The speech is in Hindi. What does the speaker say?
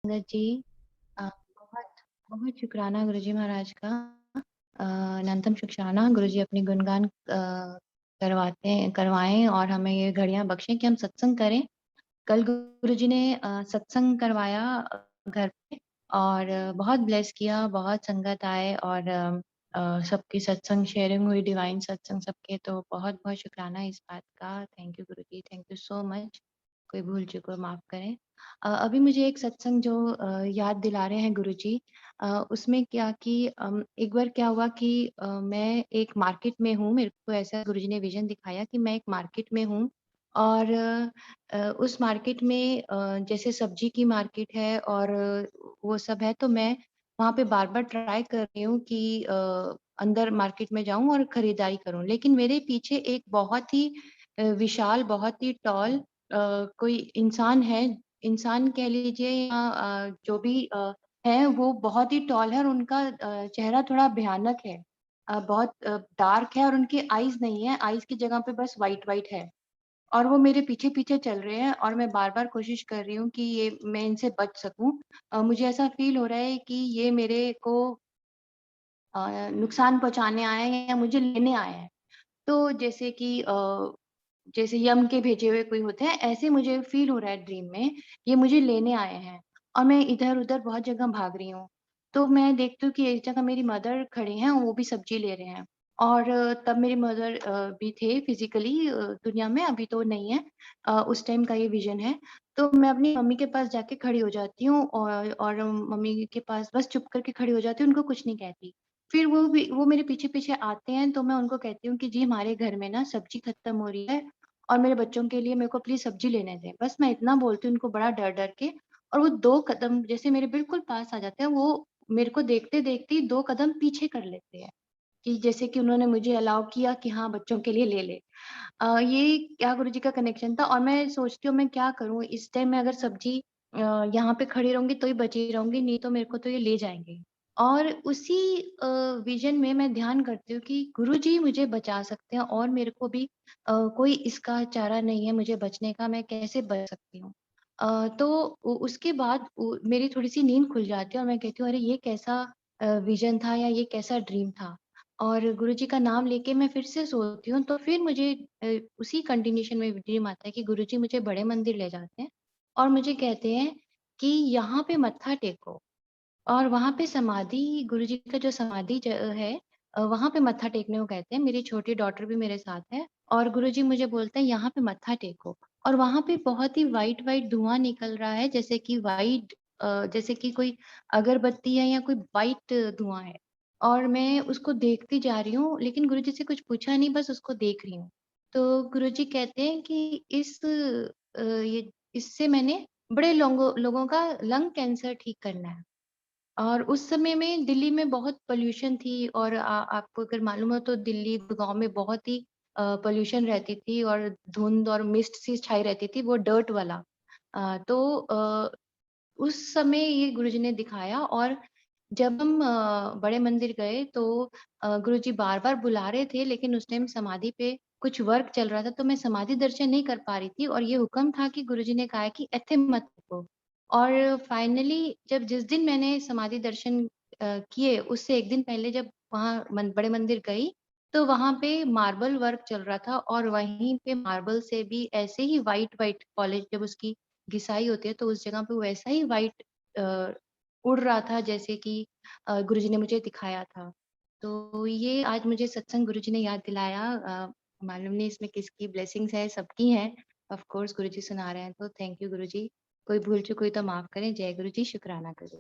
संगत जी बहुत बहुत शुक्राना गुरुजी महाराज का। अनंतम शुक्राना गुरुजी अपने गुणगान करवाएं और हमें ये घड़ियां बख्शें कि हम सत्संग करें। कल गुरुजी ने सत्संग करवाया घर पे और बहुत ब्लेस किया, बहुत संगत आए और सबकी सत्संग शेयरिंग हुई, डिवाइन सत्संग सबके। तो बहुत बहुत शुक्राना इस बात का। Thank you Guruji, thank you so much. कोई भूल चूक हो माफ करें। अभी मुझे एक सत्संग जो याद दिला रहे हैं गुरुजी, उसमें क्या कि एक बार क्या हुआ कि मैं एक मार्केट में हूँ। मेरे को ऐसा गुरुजी ने विजन दिखाया कि मैं एक मार्केट में हूँ और उस मार्केट में जैसे सब्जी की मार्केट है और वो सब है, तो मैं वहाँ पे बार-बार ट्राई कर रही हूँ कि अंदर मार्केट में जाऊँ और खरीदारी करूँ। लेकिन मेरे पीछे एक बहुत ही विशाल, बहुत ही टॉल कोई इंसान है। इंसान कह लीजिए या जो भी है, वो बहुत ही टॉल है और उनका चेहरा थोड़ा भयानक है। बहुत डार्क है और उनकी आईज़ नहीं है, आईज़ की जगह पे बस व्हाइट-व्हाइट है। और वो मेरे पीछे-पीछे चल रहे हैं और मैं बार-बार कोशिश कर रही हूँ कि ये मैं इनसे बच सकूँ। मुझे ऐसा फ़ील हो रहा है कि ये मेरे को नुकसान पहुँचाने आए हैं या मुझे लेने आए हैं। तो जैसे यम के भेजे हुए कोई होते हैं, ऐसे मुझे फ़ील हो रहा है ड्रीम में, ये मुझे लेने आए हैं और मैं इधर-उधर बहुत जगह भाग रही हूँ। तो मैं देखती हूँ कि एक जगह मेरी मदर खड़े हैं, वो भी सब्ज़ी ले रहे हैं और तब मेरी मदर भी थे फिज़िकली दुनिया में, अभी तो नहीं है। उस टाइम का ये विज़न है। तो मैं अपनी मम्मी के पास जाके खड़ी हो जाती हूँ और मम्मी के पास बस चुप करके खड़ी हो जाती हूँ, उनको कुछ नहीं कहती। फिर वो मेरे पीछे-पीछे आते हैं, तो मैं उनको कहती हूँ कि जी हमारे घर में ना सब्ज़ी खत्म हो रही है और मेरे बच्चों के लिए मेरे को प्लीज़ सब्ज़ी लेने दें। बस मैं इतना बोलती हूँ उनको बड़ा डर-डर के और वो 2 कदम जैसे मेरे बिल्कुल पास आ जाते हैं, वो मेरे को देखते-देखते ही 2 कदम पीछे कर लेते हैं, कि जैसे कि उन्होंने मुझे अलाउ किया कि हाँ, बच्चों के लिए ले ले। ये क्या गुरुजी का कनेक्शन था और मैं सोचती हूँ मैं क्या करूँ? इस टाइम मैं अगर सब्ज़ी यहाँ पे खड़ी रहूँगी तो ही बची रहूँगी, नहीं तो मेरे को तो ये ले जाएँगे। और उसी अ, विज़न में मैं ध्यान करती हूँ कि गुरुजी मुझे बचा सकते हैं और मेरे को भी कोई इसका चारा नहीं है मुझे बचने का, मैं कैसे बच सकती हूँ? तो उ उसके बाद मेरी थोड़ी-सी नींद खुल जाती है और मैं कहती हूँ अरे ये कैसा विज़न था या ये कैसा ड्रीम था? और गुरुजी का नाम लेके मैं फिर से सोती हूँ, तो फिर मुझे उसी कंटिन्यूएशन में ड्रीम आता है कि गुरुजी मुझे बड़े मंदिर ले जाते हैं और मुझे कहते हैं कि यहाँ पे मत्था टेको। और वहाँ पे समाधि गुरुजी का जो समाधि है, वहाँ पे मत्था टेकने को कहते हैं। मेरी छोटी डॉटर भी मेरे साथ है और गुरुजी मुझे बोलते हैं यहाँ पे मत्था टेको और वहाँ पे बहुत ही व्हाइट-व्हाइट धुआँ निकल रहा है, जैसे कि जैसे कि कोई अगरबत्ती है या कोई व्हाइट धुआँ है। और मैं उसको देखती जा रही हूँ, लेकिन गुरुजी से कुछ पूछा नहीं, बस उसको देख रही हूँ। तो गुरुजी कहते हैं कि ये इससे मैंने बड़े लोगों का लंग कैंसर ठीक करना है। और उस समय में दिल्ली में बहुत पॉल्यूशन थी और आपको अगर मालूम हो तो दिल्ली, गुड़गाँव में बहुत ही पॉल्यूशन रहती थी और धुंध और मिस्ट सी छाई रहती थी, वो डर्ट वाला। उस समय ये गुरुजी ने दिखाया और जब हम बड़े मंदिर गए तो गुरुजी बार-बार बुला रहे थे, लेकिन उस टाइम समाधि पे कुछ वर्क चल रहा था, तो मैं समाधि दर्शन नहीं कर पा रही थी और ये हुक्म था कि गुरुजी ने कहा है कि ऐथे मत रुको। और फाइनली जब जिस दिन मैंने समाधि दर्शन किए, उससे 1 दिन पहले जब वहाँ बड़े मंदिर गई, तो वहाँ पे मार्बल वर्क चल रहा था और वहीं पे मार्बल से भी ऐसे ही व्हाइट-व्हाइट पॉलिश जब उसकी घिसाई होती है, तो उस जगह पे वैसा ही व्हाइट अ, उड़ रहा था जैसे कि गुरुजी ने मुझे दिखाया था। तो ये आज मुझे सत्संग गुरुजी ने याद दिलाया। मालूम नहीं इसमें किसकी ब्लेसिंग्स है, सबकी हैं। ऑफ़ कोर्स गुरुजी सुना रहे हैं तो थैंक यू गुरुजी। कोई भूल-चूक हुई तो माफ़ करें। जय गुरुजी, शुक्राना गुरु।